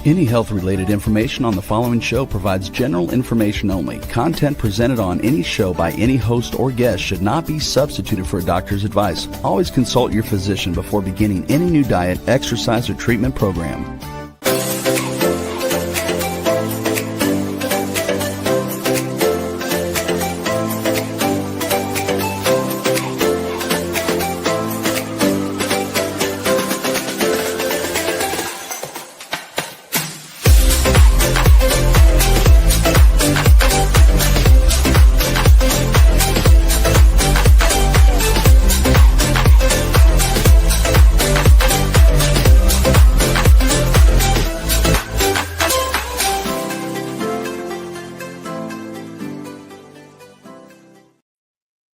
Any health-related information on the following show provides general information only. Content presented on any show by any host or guest should not be substituted for a doctor's advice. Always consult your physician before beginning any new diet, exercise, or treatment program.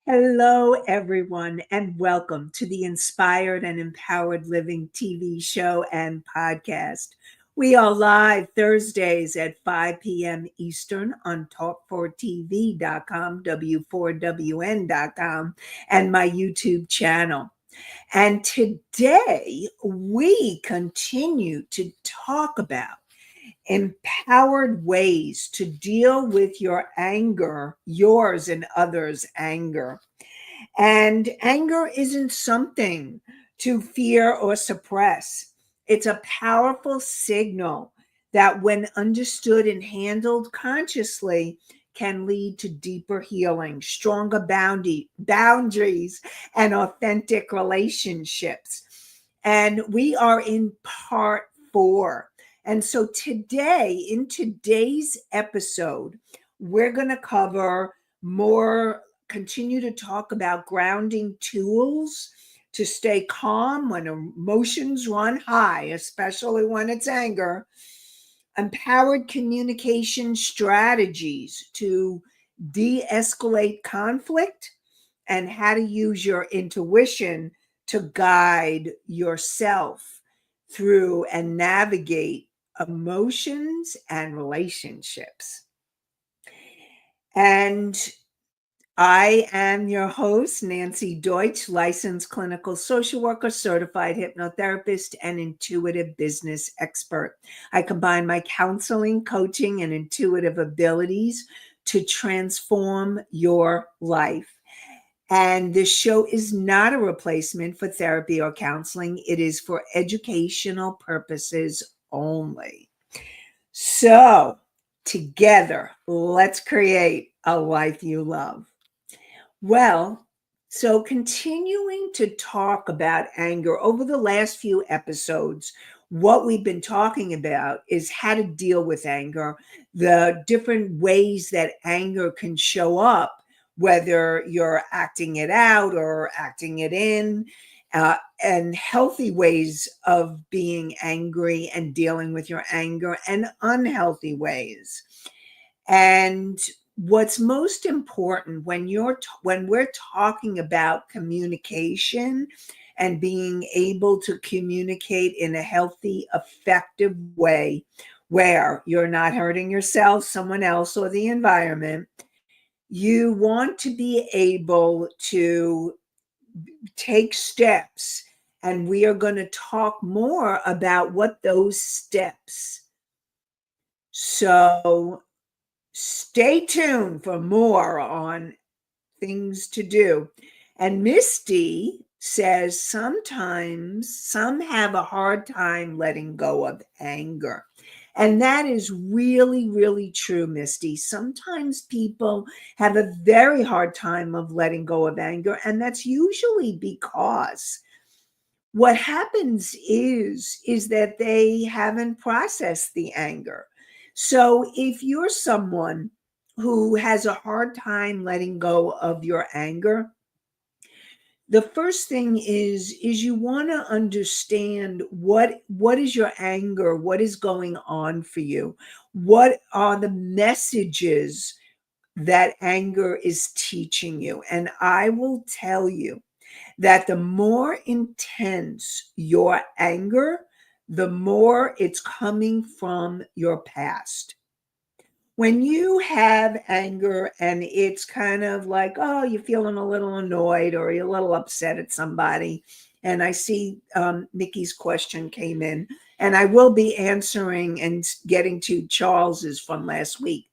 Hello, everyone, and welcome to the Inspired and Empowered Living TV show and podcast. We are live Thursdays at 5 p.m. Eastern on talk4tv.com, w4wn.com, and my YouTube channel. And today we continue to talk about empowered ways to deal with your anger, yours and others' anger. And anger isn't something to fear or suppress. It's a powerful signal that, when understood and handled consciously, can lead to deeper healing, stronger boundaries, and authentic relationships. And we are in part 4. And so today, in today's episode, we're going to continue to talk about grounding tools to stay calm when emotions run high, especially when it's anger, empowered communication strategies to de-escalate conflict, and how to use your intuition to guide yourself through and navigate emotions and relationships. And I am your host, Nancy Deutsch, licensed clinical social worker, certified hypnotherapist, and intuitive business expert. I combine my counseling, coaching, and intuitive abilities to transform your life. And this show is not a replacement for therapy or counseling. It is for educational purposes only. So, together, let's create a life you love. Well, so continuing to talk about anger, over the last few episodes, what we've been talking about is how to deal with anger, the different ways that anger can show up, whether you're acting it out or acting it in, and healthy ways of being angry and dealing with your anger, and unhealthy ways. And what's most important when we're talking about communication and being able to communicate in a healthy, effective way where you're not hurting yourself, someone else, or the environment, you want to be able to take steps. And we are going to talk more about what those steps. So stay tuned for more on things to do. And Misty says sometimes some have a hard time letting go of anger. And that is really, really true, Misty. Sometimes people have a very hard time of letting go of anger. And that's usually because what happens is that they haven't processed the anger. So if you're someone who has a hard time letting go of your anger, the first thing is you want to understand what is your anger, what is going on for you, what are the messages that anger is teaching you. And I will tell you that the more intense your anger, the more it's coming from your past. When you have anger and it's kind of like, oh, you're feeling a little annoyed or you're a little upset at somebody. And I see Nikki's question came in. And I will be answering and getting to Charles's from last week.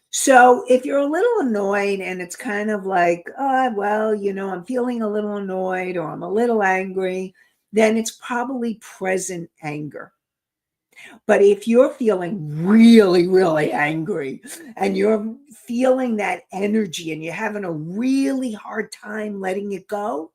So if you're a little annoyed and it's kind of like, well, I'm feeling a little annoyed or I'm a little angry, then it's probably present anger. But if you're feeling really, really angry and you're feeling that energy and you're having a really hard time letting it go,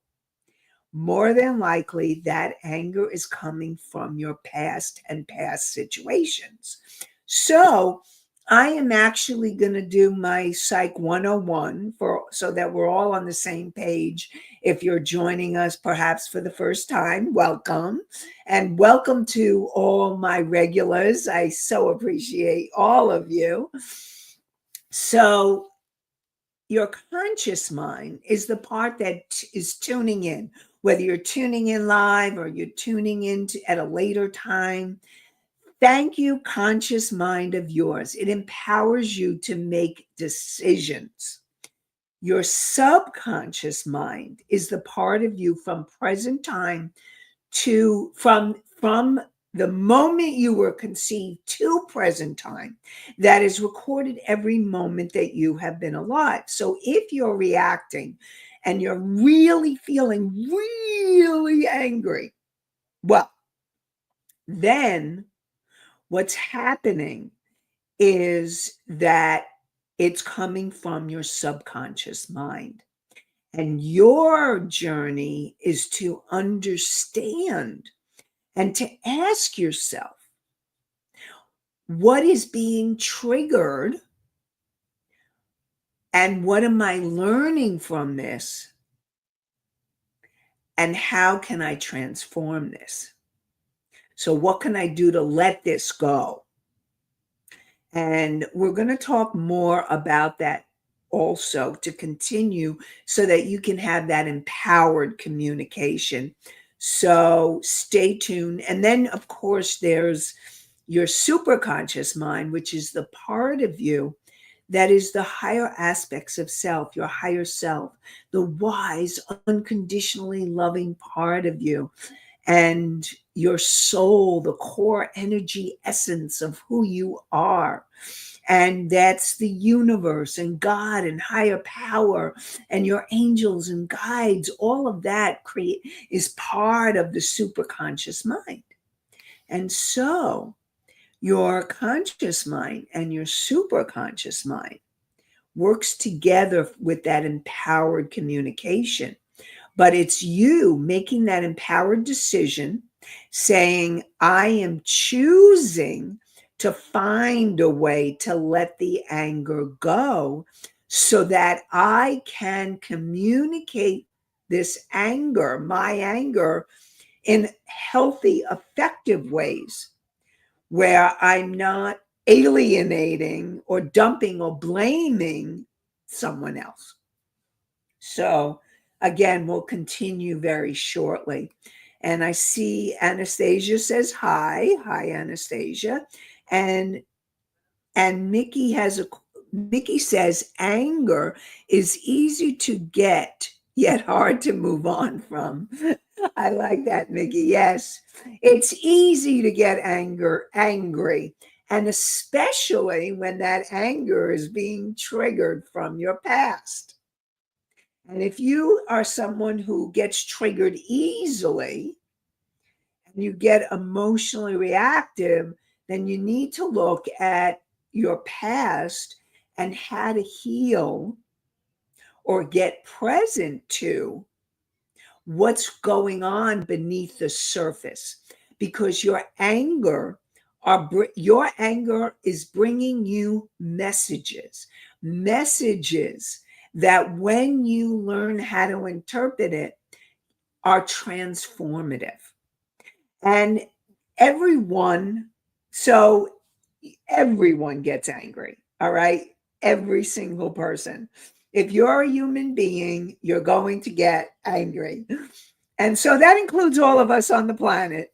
more than likely that anger is coming from your past and past situations. So I am actually going to do my Psych 101 so that we're all on the same page. If you're joining us perhaps for the first time, welcome. And welcome to all my regulars. I so appreciate all of you. So your conscious mind is the part that is tuning in, whether you're tuning in live or you're tuning in at a later time. Thank you, conscious mind of yours. It empowers you to make decisions. Your subconscious mind is the part of you from present time from the moment you were conceived to present time that is recorded every moment that you have been alive. So if you're reacting and you're really feeling really angry, well, then what's happening is that it's coming from your subconscious mind. And your journey is to understand and to ask yourself, what is being triggered? And what am I learning from this? And how can I transform this? So what can I do to let this go? And we're going to talk more about that also to continue so that you can have that empowered communication. So stay tuned. And then, of course, there's your superconscious mind, which is the part of you that is the higher aspects of self, your higher self, the wise, unconditionally loving part of you, and your soul, the core energy essence of who you are. And that's the universe and God and higher power and your angels and guides. All of that is part of the superconscious mind. And so your conscious mind and your superconscious mind works together with that empowered communication. But it's you making that empowered decision, saying, I am choosing to find a way to let the anger go so that I can communicate this anger, my anger, in healthy, effective ways where I'm not alienating or dumping or blaming someone else. So again, we'll continue very shortly. And I see Anastasia says hi. Hi, Anastasia. And Mickey says anger is easy to get, yet hard to move on from. I like that, Mickey. Yes, it's easy to get angry, and especially when that anger is being triggered from your past. And if you are someone who gets triggered easily and you get emotionally reactive, then you need to look at your past and how to heal or get present to what's going on beneath the surface, because your anger is bringing you messages that when you learn how to interpret it are transformative. And everyone gets angry, all right? Every single person. If you're a human being, you're going to get angry. And so that includes all of us on the planet.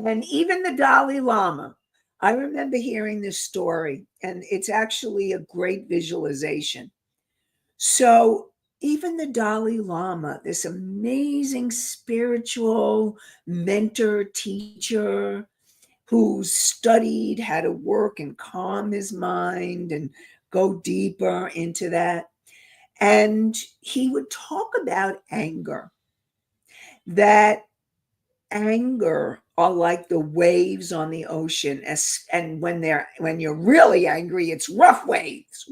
And even the Dalai Lama. I remember hearing this story, and it's actually a great visualization. So even the Dalai Lama, this amazing spiritual mentor, teacher, who studied how to work and calm his mind and go deeper into that. And he would talk about anger, that anger are like the waves on the ocean. And when you're really angry, it's rough waves,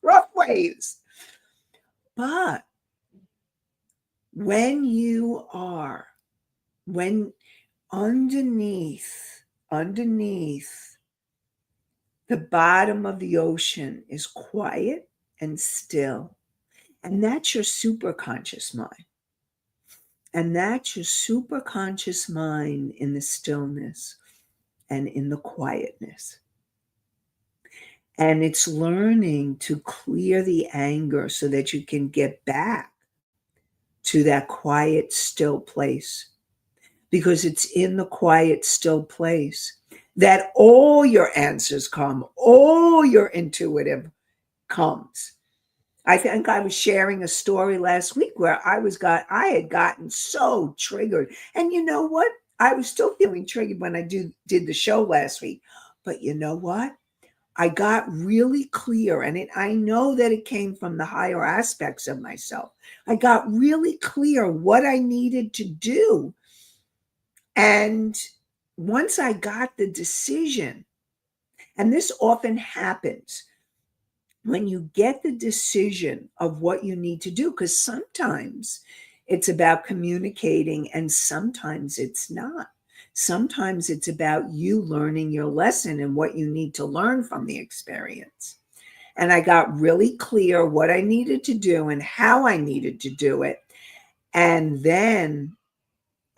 rough waves. But when underneath the bottom of the ocean is quiet and still, and that's your superconscious mind. And that's your superconscious mind in the stillness and in the quietness. And it's learning to clear the anger so that you can get back to that quiet, still place. Because it's in the quiet, still place that all your answers come, all your intuitive comes. I think I was sharing a story last week where I had gotten so triggered. And you know what? I was still feeling triggered when I did the show last week. But you know what? I got really clear, and I know that it came from the higher aspects of myself. I got really clear what I needed to do. And once I got the decision, and this often happens when you get the decision of what you need to do, because sometimes it's about communicating and sometimes it's not. Sometimes it's about you learning your lesson and what you need to learn from the experience. And I got really clear what I needed to do and how I needed to do it. And then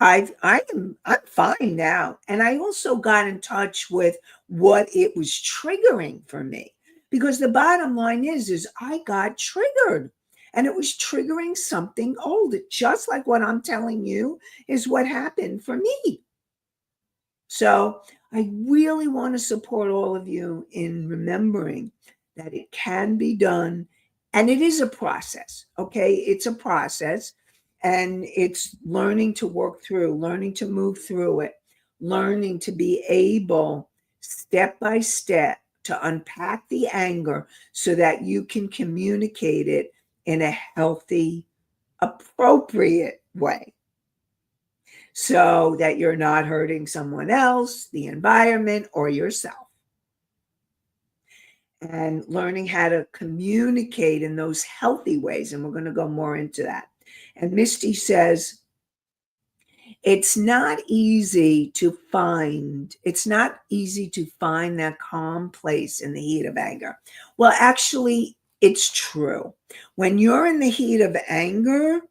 I'm fine now. And I also got in touch with what it was triggering for me. Because the bottom line is I got triggered. And it was triggering something old. Just like what I'm telling you is what happened for me. So I really want to support all of you in remembering that it can be done. And it is a process, okay? It's a process. And it's learning to work through, learning to move through it, learning to be able, step by step, to unpack the anger so that you can communicate it in a healthy, appropriate way, so that you're not hurting someone else, the environment, or yourself. And learning how to communicate in those healthy ways. And we're going to go more into that. And Misty says, it's not easy to find that calm place in the heat of anger. Well, actually, it's true. When you're in the heat of anger,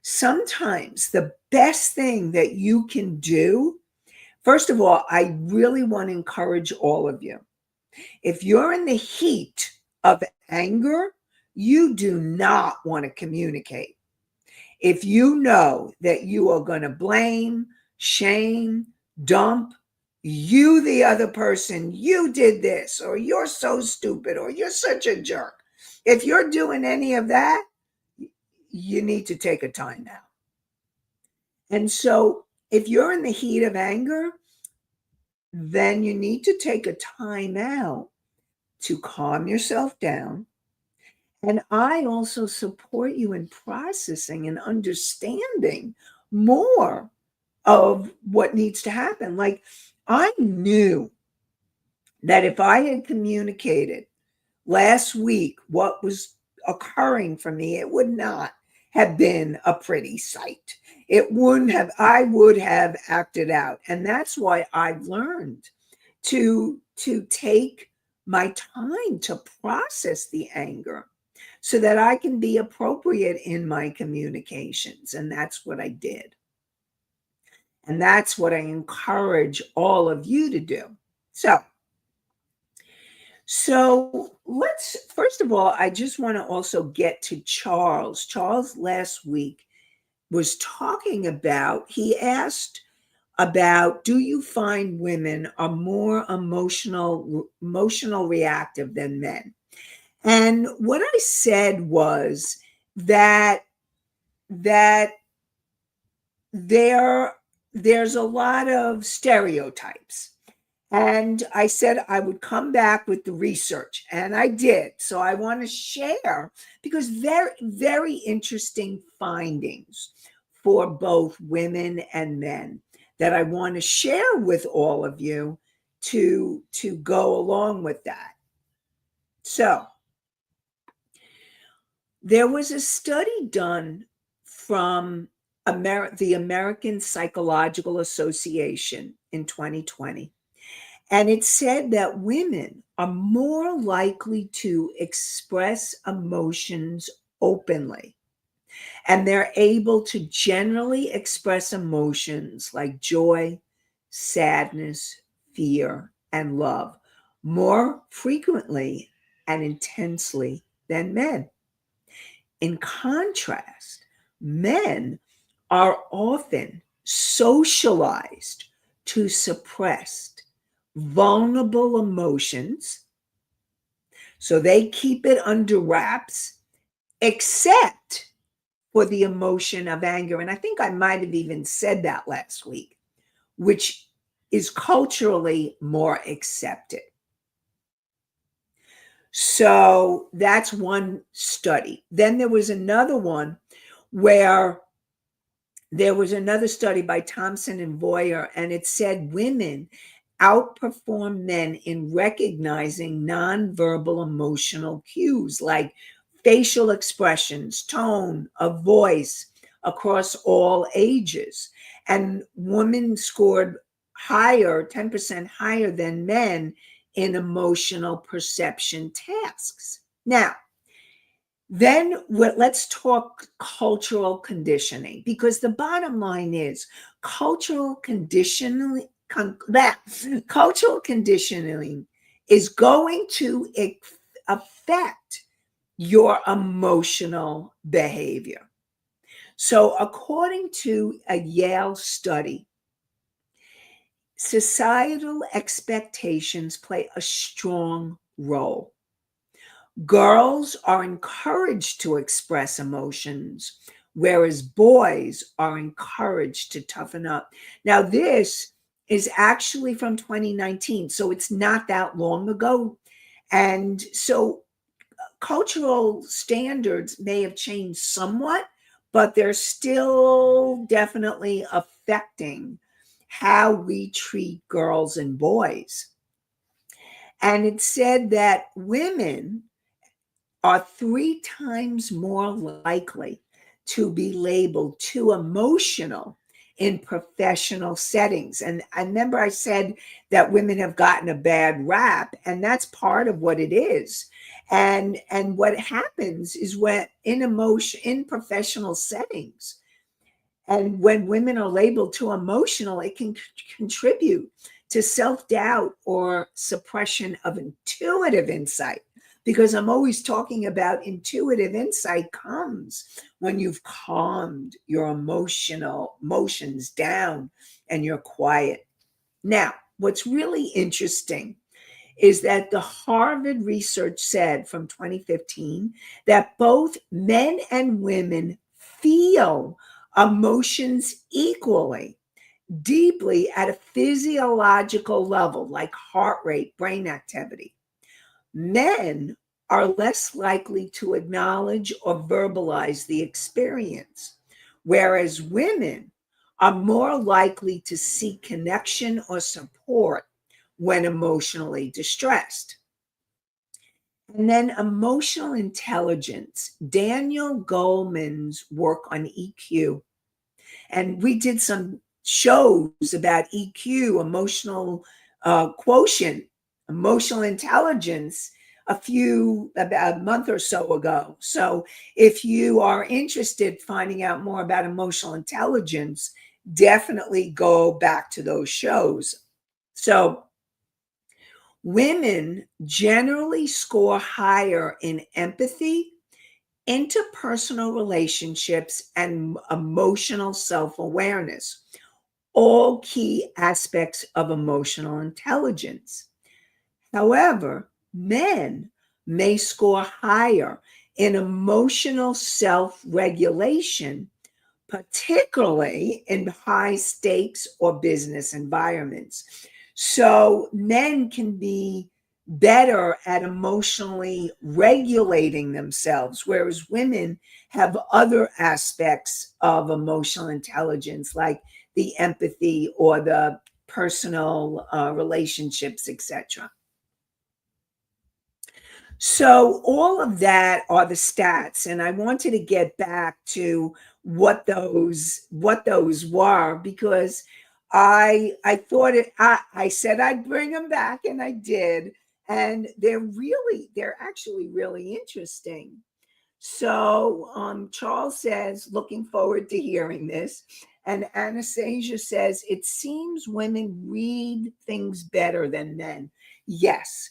sometimes the best thing that you can do, first of all, I really want to encourage all of you. If you're in the heat of anger, you do not want to communicate. If you know that you are going to blame, shame, dump, you, the other person, you did this, or you're so stupid, or you're such a jerk. If you're doing any of that, you need to take a time out. And so if you're in the heat of anger, then you need to take a time out to calm yourself down. And I also support you in processing and understanding more of what needs to happen. Like, I knew that if I had communicated last week what was occurring for me, it would not have been a pretty sight. I would have acted out. And that's why I've learned to take my time to process the anger so that I can be appropriate in my communications. And that's what I did. And that's what I encourage all of you to do. So let's, first of all, I just want to also get to Charles. Charles last week was talking about, he asked about, do you find women are more emotional reactive than men? And what I said was, that there's a lot of stereotypes. And I said I would come back with the research, and I did. So I want to share, because very, very interesting findings for both women and men that I want to share with all of you to go along with that. So there was a study done from the American Psychological Association in 2020. And it said that women are more likely to express emotions openly. And they're able to generally express emotions like joy, sadness, fear, and love more frequently and intensely than men. In contrast, men are often socialized to suppress vulnerable emotions. So they keep it under wraps, except for the emotion of anger. And I think I might have even said that last week, which is culturally more accepted. So that's one study. Then there was another one where there was another study by Thompson and Boyer, and it said women outperform men in recognizing nonverbal emotional cues like facial expressions, tone of voice across all ages. And women scored higher, 10% higher than men in emotional perception tasks. Now, then let's talk cultural conditioning, because the bottom line is cultural conditioning is going to affect your emotional behavior. So according to a Yale study, societal expectations play a strong role. Girls are encouraged to express emotions, whereas boys are encouraged to toughen up. Now, this is actually from 2019, so it's not that long ago. And so cultural standards may have changed somewhat, but they're still definitely affecting how we treat girls and boys. And it said that women are 3 times more likely to be labeled too emotional in professional settings. And I remember I said that women have gotten a bad rap, and that's part of what it is. And what happens is when in professional settings, and when women are labeled too emotional, it can contribute to self-doubt or suppression of intuitive insight. Because I'm always talking about intuitive insight comes when you've calmed your emotions down and you're quiet. Now, what's really interesting is that the Harvard research said from 2015 that both men and women feel emotions equally deeply at a physiological level, like heart rate, brain activity. Men are less likely to acknowledge or verbalize the experience, whereas women are more likely to seek connection or support when emotionally distressed. And then emotional intelligence. Daniel Goleman's work on EQ. And we did some shows about EQ, emotional quotient, emotional intelligence, about a month or so ago. So if you are interested finding out more about emotional intelligence, definitely go back to those shows. So women generally score higher in empathy, interpersonal relationships, and emotional self-awareness, all key aspects of emotional intelligence. However, men may score higher in emotional self-regulation, particularly in high stakes or business environments. So men can be better at emotionally regulating themselves, whereas women have other aspects of emotional intelligence, like the empathy or the personal relationships, etc. So all of that are the stats, and I wanted to get back to what those were, because I thought I said I'd bring them back, and I did, and they're actually really interesting. So Charles says, looking forward to hearing this. And Anastasia says, it seems women read things better than men. Yes.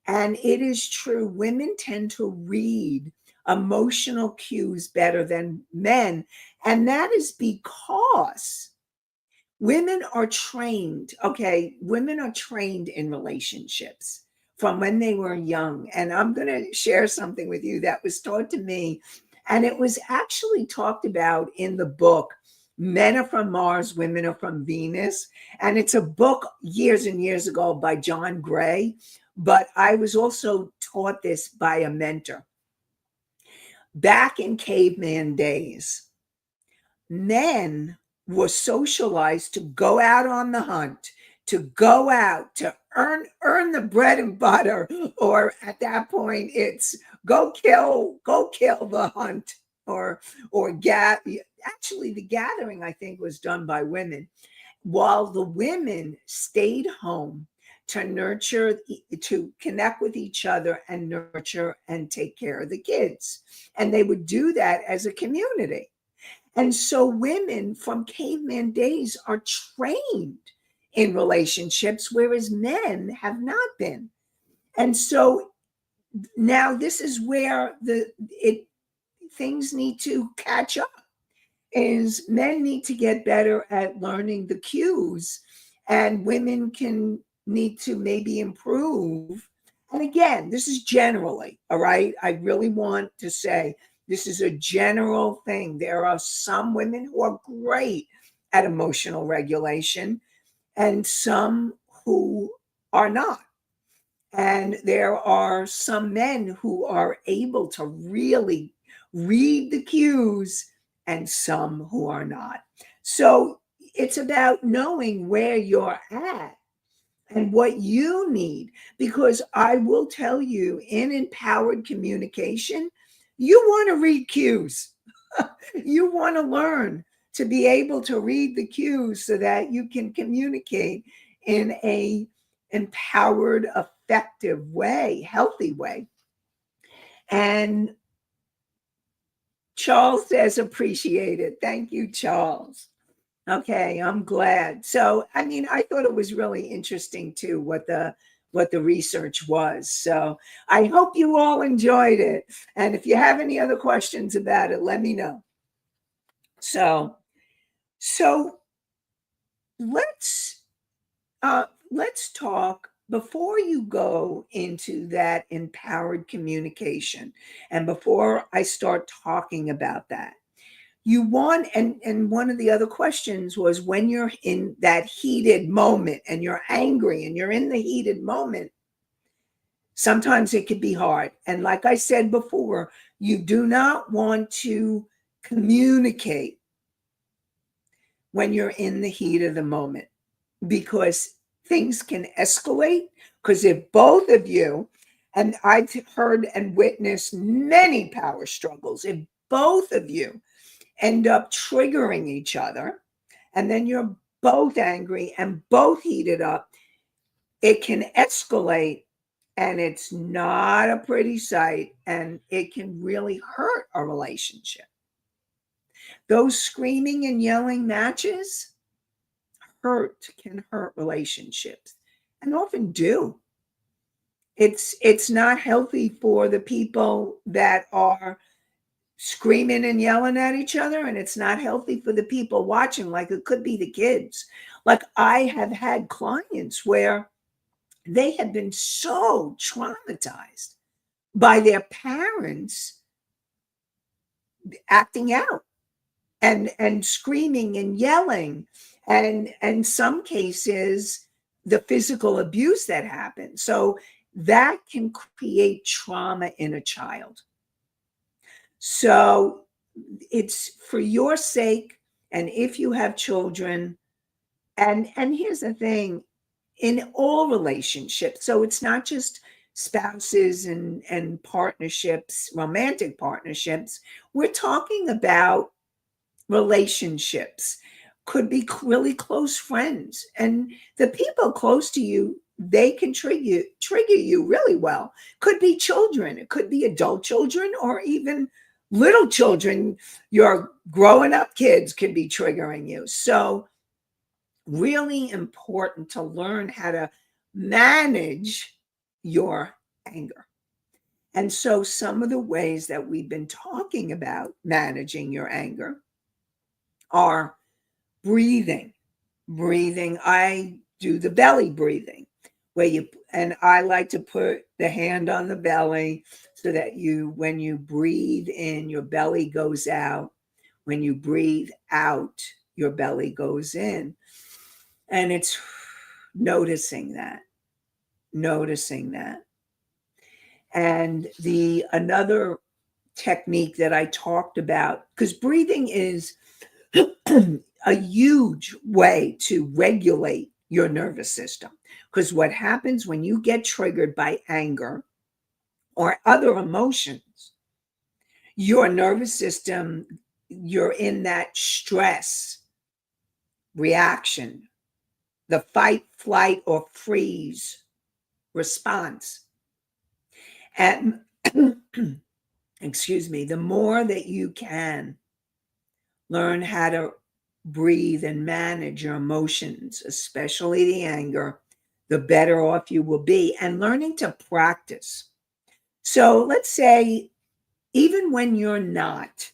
And it is true. Women tend to read emotional cues better than men. And that is because women are trained, okay? Women are trained in relationships from when they were young. And I'm going to share something with you that was taught to me. And it was actually talked about in the book, Men Are From Mars, Women Are From Venus. And it's a book years and years ago by John Gray. But I was also taught this by a mentor. Back in caveman days, men were socialized to go out on the hunt, to go out to earn the bread and butter, or at that point it's go kill the hunt, or actually the gathering, I think, was done by women, while the women stayed home to nurture, to connect with each other and nurture and take care of the kids. And they would do that as a community. And so women from caveman days are trained in relationships, whereas men have not been. And so now this is where things need to catch up. Is men need to get better at learning the cues, and women can need to maybe improve. And again, this is generally, all right? I really want to say this is a general thing. There are some women who are great at emotional regulation and some who are not. And there are some men who are able to really read the cues and some who are not. So it's about knowing where you're at and what you need. Because I will tell you, in empowered communication, you want to read cues. You want to learn to be able to read the cues so that you can communicate in a empowered, effective way, healthy way. And Charles says appreciate it. Thank you, Charles. Okay, I'm glad. So, I mean, I thought it was really interesting too what the research was. So, I hope you all enjoyed it. And if you have any other questions about it, let me know. So let's let's talk before you go into that empowered communication, and before I start talking about that. You want, and one of the other questions was, when you're in that heated moment and you're angry and you're in the heated moment, sometimes it could be hard. And like I said before, you do not want to communicate when you're in the heat of the moment, because things can escalate. Because if both of you, and I've heard and witnessed many power struggles, if both of you end up triggering each other, and then you're both angry and both heated up, it can escalate, and it's not a pretty sight, and it can really hurt a relationship. Those screaming and yelling matches can hurt relationships, and often do. It's not healthy for the people that are screaming and yelling at each other, and it's not healthy for the people watching. Like, it could be the kids. Like, I have had clients where they have been so traumatized by their parents acting out and screaming and yelling, and in some cases the physical abuse that happens. So that can create trauma in a child. So it's for your sake, and if you have children, and here's the thing, in all relationships, so it's not just spouses and partnerships, romantic partnerships, we're talking about relationships, could be really close friends, and the people close to you, they can trigger you really well. Could be children, it could be adult children, or even little children. Your growing up kids could be triggering you. So really important to learn how to manage your anger. And so some of the ways that we've been talking about managing your anger are breathing. Breathing, I do the belly breathing, where you, and I like to put the hand on the belly so that when you breathe in, your belly goes out. When you breathe out, your belly goes in. And it's noticing that, noticing that. And another technique that I talked about, because breathing is a huge way to regulate your nervous system. Because what happens when you get triggered by anger or other emotions, your nervous system, you're in that stress reaction, the fight, flight, or freeze response. And excuse me, the more that you can learn how to breathe and manage your emotions, especially the anger, the better off you will be. And learning to practice. So let's say, even when you're not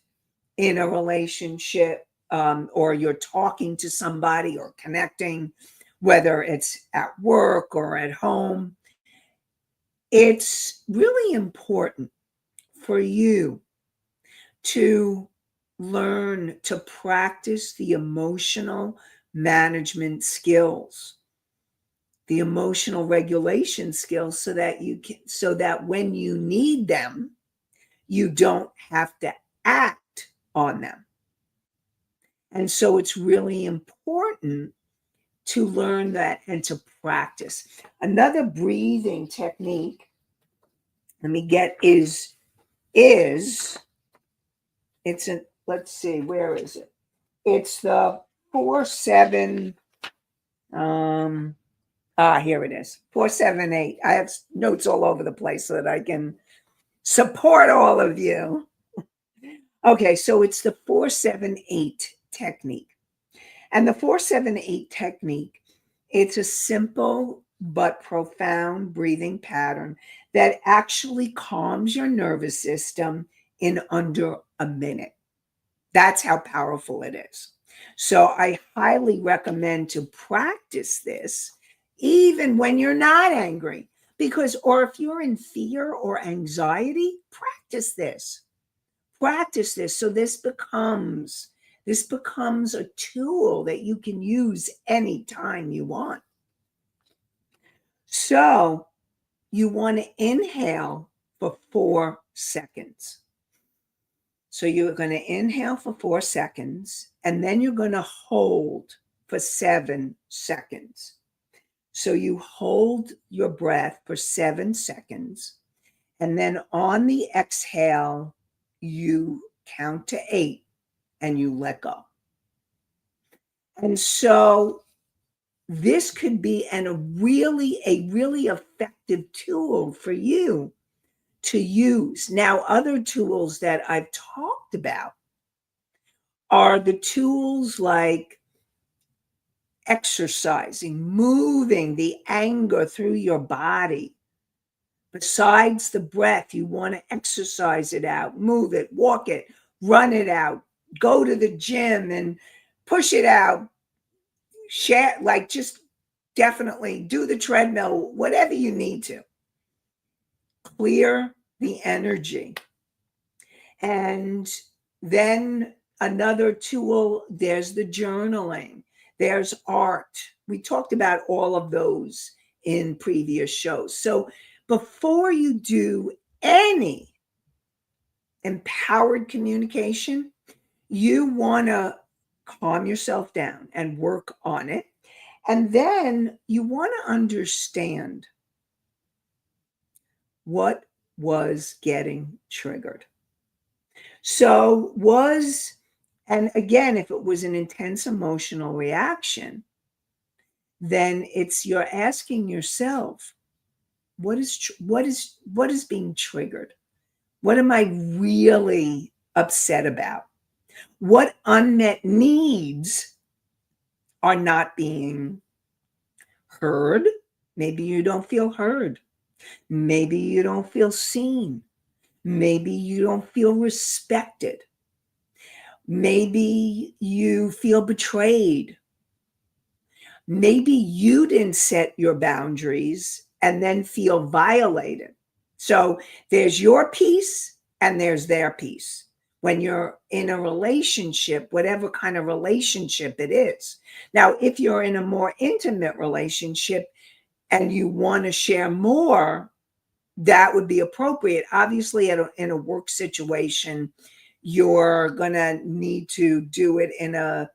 in a relationship, or you're talking to somebody or connecting, whether it's at work or at home, it's really important for you to learn to practice the emotional management skills, the emotional regulation skills, so that so that when you need them, you don't have to act on them. And so it's really important to learn that and to practice. Another breathing technique, let me get, is it's a, let's see, where is it? It's the 4-7, here it is, 4-7-8. I have notes all over the place so that I can support all of you. Okay, so it's the 4-7-8 technique. And the 4-7-8 technique, it's a simple but profound breathing pattern that actually calms your nervous system in under a minute. That's how powerful it is. So I highly recommend to practice this even when you're not angry, because, or if you're in fear or anxiety, practice this. Practice this. So this becomes a tool that you can use anytime you want. So you want to inhale for 4 seconds. So you're going to inhale for 4 seconds, and then you're going to hold for 7 seconds. So you hold your breath for 7 seconds, and then on the exhale, you count to 8 and you let go. And so this could be a really effective tool for you to use. Now, other tools that I've talked about are the tools like exercising, moving the anger through your body. Besides the breath, you want to exercise it out, move it, walk it, run it out, go to the gym and push it out, share, like, just definitely do the treadmill, whatever you need to. Clear the energy. And Then another tool, there's the journaling, there's art. We talked about all of those in previous shows. So before you do any empowered communication, you want to calm yourself down and work on it. And then you want to understand what was getting triggered. So, and again, if it was an intense emotional reaction, then you're asking yourself, what is being triggered? What am I really upset about? What unmet needs are not being heard? Maybe you don't feel heard. Maybe you don't feel seen. Maybe you don't feel respected. Maybe you feel betrayed. Maybe you didn't set your boundaries and then feel violated. So there's your piece and there's their piece. When you're in a relationship, whatever kind of relationship it is. Now, if you're in a more intimate relationship and you want to share more, that would be appropriate. Obviously, in a work situation, you're going to need to do it in a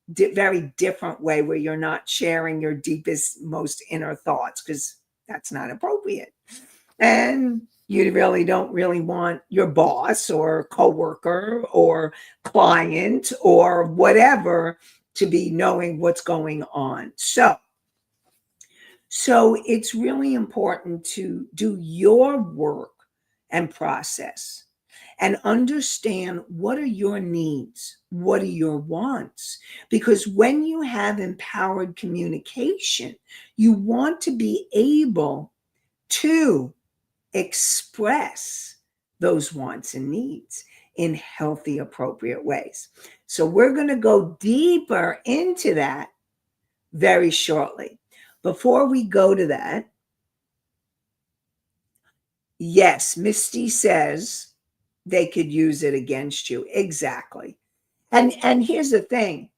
very different way where you're not sharing your deepest, most inner thoughts, because that's not appropriate. And you really don't really want your boss or coworker or client or whatever to be knowing what's going on. So it's really important to do your work and process and understand what are your needs, what are your wants. Because when you have empowered communication, you want to be able to express those wants and needs in healthy, appropriate ways. So we're going to go deeper into that very shortly. Before we go to that, yes, Misty says they could use it against you. Exactly. And here's the thing.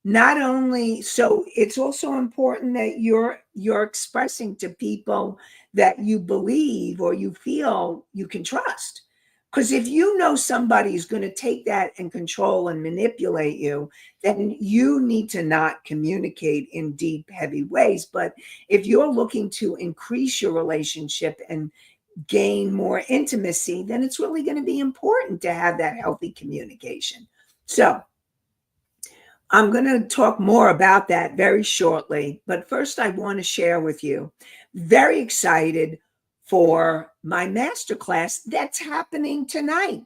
Not only so, it's also important that you're expressing to people that you believe or you feel you can trust. Because if you know somebody is going to take that and control and manipulate you, then you need to not communicate in deep, heavy ways. But if you're looking to increase your relationship and gain more intimacy, then it's really going to be important to have that healthy communication. So I'm going to talk more about that very shortly. But first, I want to share with you, very excited for my masterclass that's happening tonight,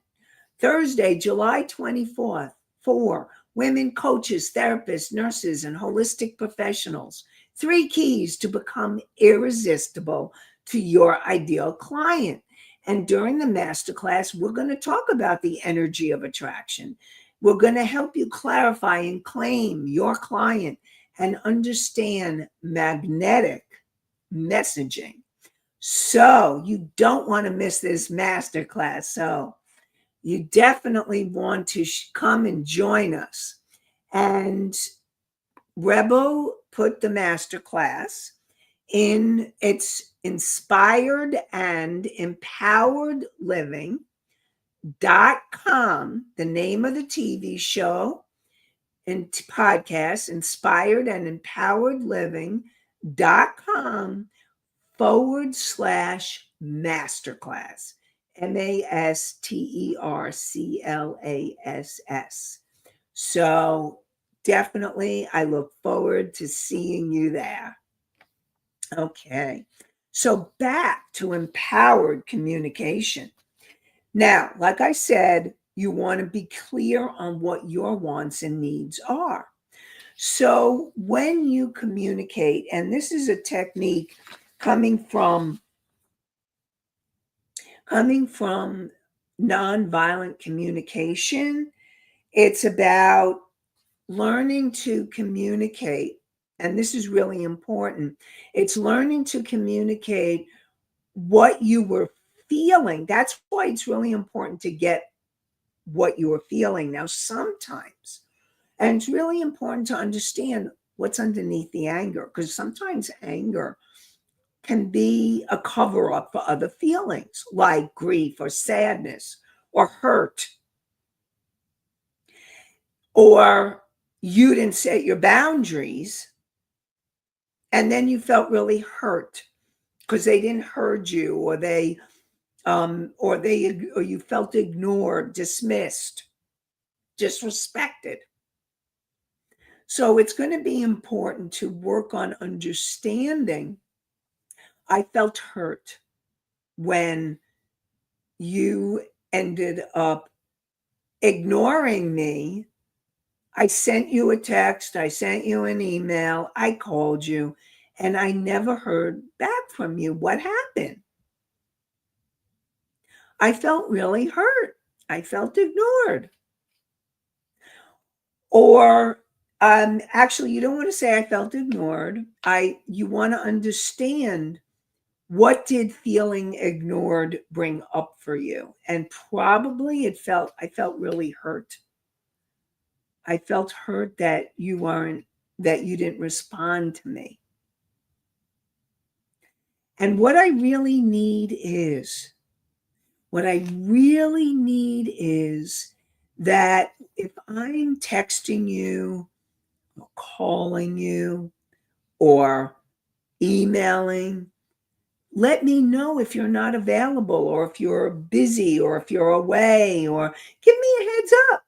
Thursday, July 24th, for women coaches, therapists, nurses, and holistic professionals. 3 keys to become irresistible to your ideal client. And during the masterclass, we're going to talk about the energy of attraction. We're going to help you clarify and claim your client and understand magnetic messaging. So you don't want to miss this masterclass. So you definitely want to come and join us. And Rebo put the masterclass in its inspired and empowered living.com, the name of the TV show and podcast, inspired and empowered living.com /masterclass. MASTERCLASS. So definitely, I look forward to seeing you there. Okay, so back to empowered communication. Now, like I said, you want to be clear on what your wants and needs are. So when you communicate, and this is a technique coming from nonviolent communication, it's about learning to communicate. And this is really important. It's learning to communicate what you were feeling. That's why it's really important to get what you were feeling. Now, sometimes, and it's really important to understand what's underneath the anger, because sometimes anger can be a cover up for other feelings like grief or sadness or hurt, or you didn't set your boundaries and then you felt really hurt because they didn't heard you, or you felt ignored, dismissed, disrespected. So it's going to be important to work on understanding. I felt hurt when you ended up ignoring me. I sent you a text, I sent you an email, I called you, and I never heard back from you. What happened? I felt really hurt. I felt ignored. Or actually, you don't want to say I felt ignored. You want to understand, what did feeling ignored bring up for you? And probably I felt really hurt. I felt hurt that you didn't respond to me. And what I really need is that if I'm texting you or calling you or emailing, let me know if you're not available, or if you're busy, or if you're away, or give me a heads up,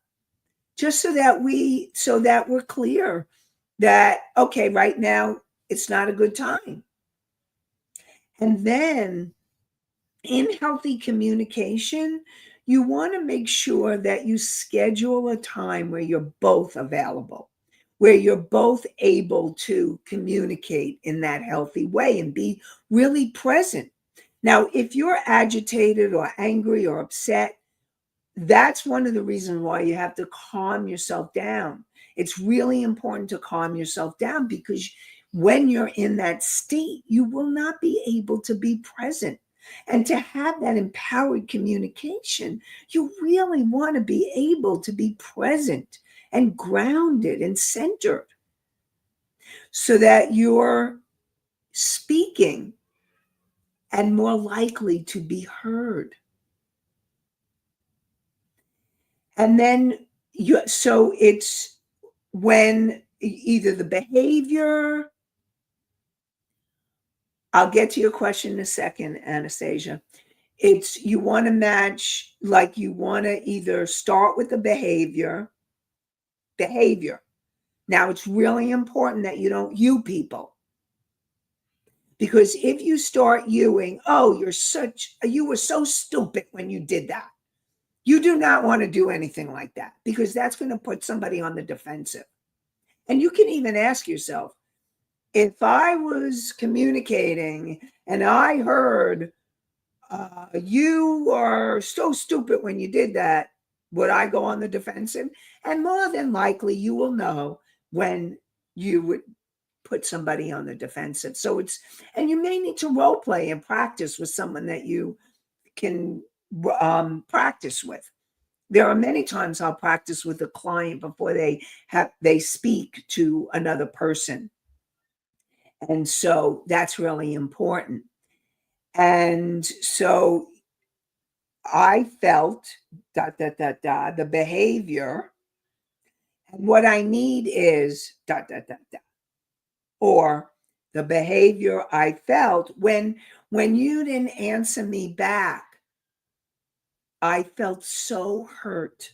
just so that we're clear that, okay, right now it's not a good time. And then in healthy communication, you want to make sure that you schedule a time where you're both available, where you're both able to communicate in that healthy way and be really present. Now, if you're agitated or angry or upset, that's one of the reasons why you have to calm yourself down. It's really important to calm yourself down, because when you're in that state, you will not be able to be present. And to have that empowered communication, you really want to be able to be present and grounded and centered, so that you're speaking and more likely to be heard. And then so it's when either the behavior, I'll get to your question in a second, Anastasia. It's, you want to match, like you want to either start with the behavior. Now, it's really important that you don't you people, because if you start youing, oh, you were so stupid when you did that. You do not want to do anything like that, because that's going to put somebody on the defensive. And you can even ask yourself, if I was communicating and I heard, you are so stupid when you did that, would I go on the defensive? And more than likely, you will know when you would put somebody on the defensive. And you may need to role play and practice with someone that you can practice with. There are many times I'll practice with a client before they speak to another person. And so that's really important. And so I felt the behavior, and what I need is or the behavior I felt when you didn't answer me back. I felt so hurt.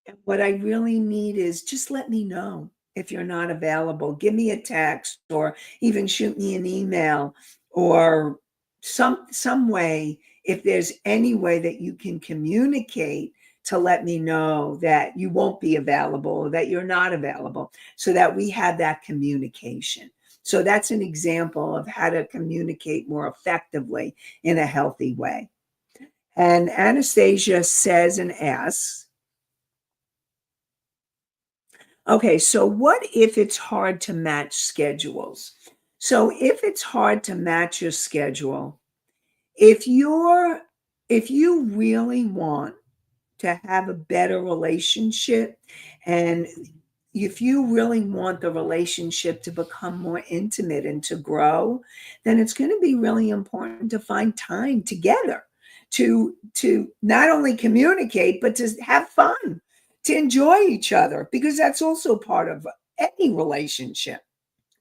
And what I really need is, just let me know if you're not available. Give me a text, or even shoot me an email, or some way, if there's any way that you can communicate, to let me know that you won't be available, or that you're not available, so that we have that communication. So that's an example of how to communicate more effectively in a healthy way. And Anastasia says and asks, okay, so what if it's hard to match schedules? So if it's hard to match your schedule, if you really want to have a better relationship. And if you really want the relationship to become more intimate and to grow, then it's going to be really important to find time together to not only communicate, but to have fun, to enjoy each other, because that's also part of any relationship,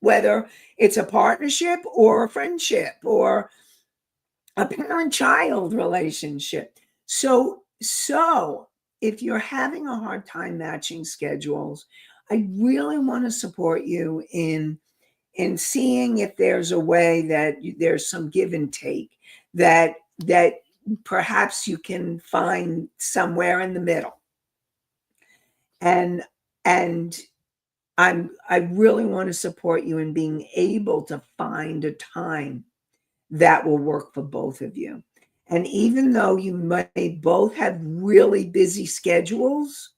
whether it's a partnership or a friendship or a parent-child relationship. So if you're having a hard time matching schedules, I really want to support you in seeing if there's a way that there's some give and take, that perhaps you can find somewhere in the middle. And and I really want to support you in being able to find a time that will work for both of you. And even though you may both have really busy schedules,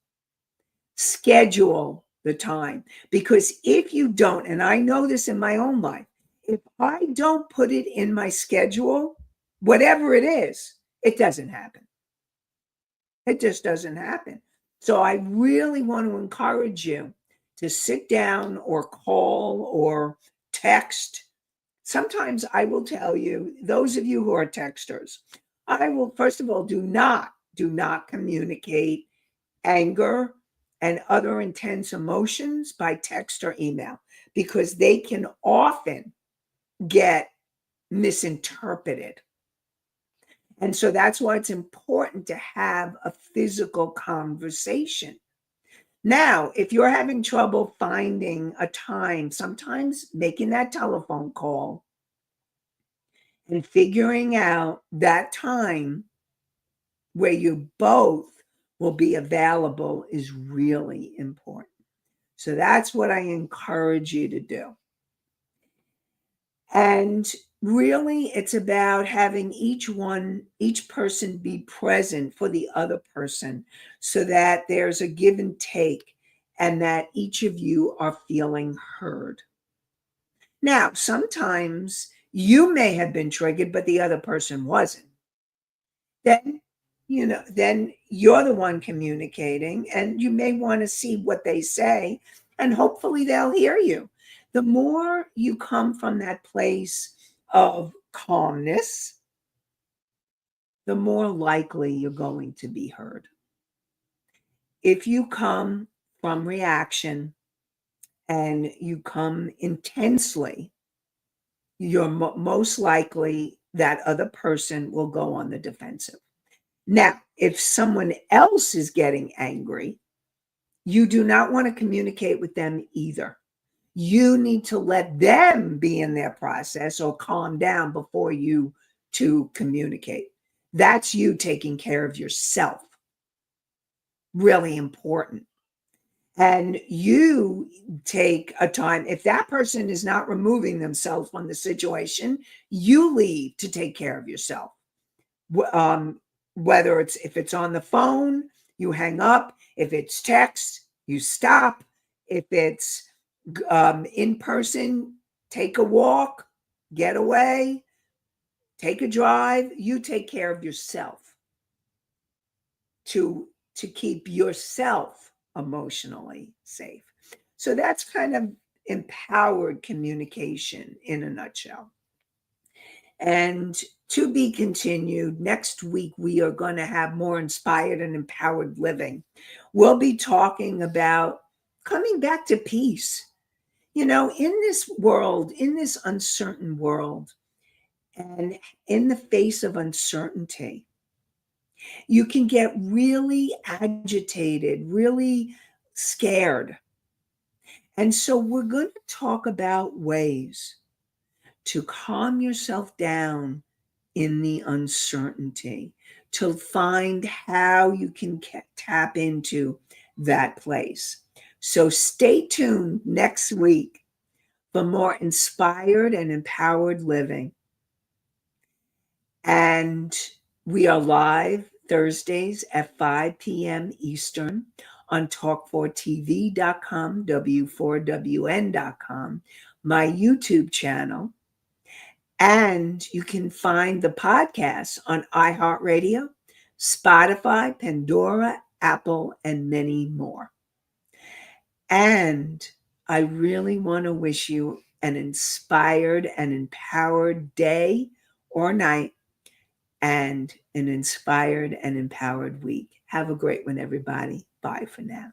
schedule the time. Because if you don't, and I know this in my own life, if I don't put it in my schedule, whatever it is, it doesn't happen. It just doesn't happen. So I really want to encourage you to sit down or call or text. Sometimes I will tell you, those of you who are texters, I will, first of all, do not communicate anger and other intense emotions by text or email, because they can often get misinterpreted. And so that's why it's important to have a physical conversation. Now, if you're having trouble finding a time, sometimes making that telephone call and figuring out that time where you both will be available is really important. So that's what I encourage you to do. And really, it's about having each person be present for the other person so that there's a give and take and that each of you are feeling heard. Now, sometimes you may have been triggered, but the other person wasn't. Then, then you're the one communicating, and you may want to see what they say, and hopefully they'll hear you. The more you come from that place of calmness, the more likely you're going to be heard. If you come from reaction and you come intensely, you're most likely that other person will go on the defensive. Now, if someone else is getting angry, you do not want to communicate with them either. You need to let them be in their process or calm down before you to communicate. That's you taking care of yourself. Really important. And you take a time, if that person is not removing themselves from the situation, you leave to take care of yourself. Whether if it's on the phone, you hang up. If it's text, you stop. If it's in person, take a walk, get away, take a drive. You take care of yourself to keep yourself emotionally safe. So that's kind of empowered communication in a nutshell. And to be continued, next week we are going to have more inspired and empowered living. We'll be talking about coming back to peace. In this world, in this uncertain world, and in the face of uncertainty, you can get really agitated, really scared. And so we're going to talk about ways to calm yourself down in the uncertainty, to find how you can tap into that place. So stay tuned next week for more inspired and empowered living. And we are live Thursdays at 5 p.m. Eastern on talk4tv.com, w4wn.com, my YouTube channel. And you can find the podcast on iHeartRadio, Spotify, Pandora, Apple, and many more. And I really want to wish you an inspired and empowered day or night, and an inspired and empowered week. Have a great one, everybody. Bye for now.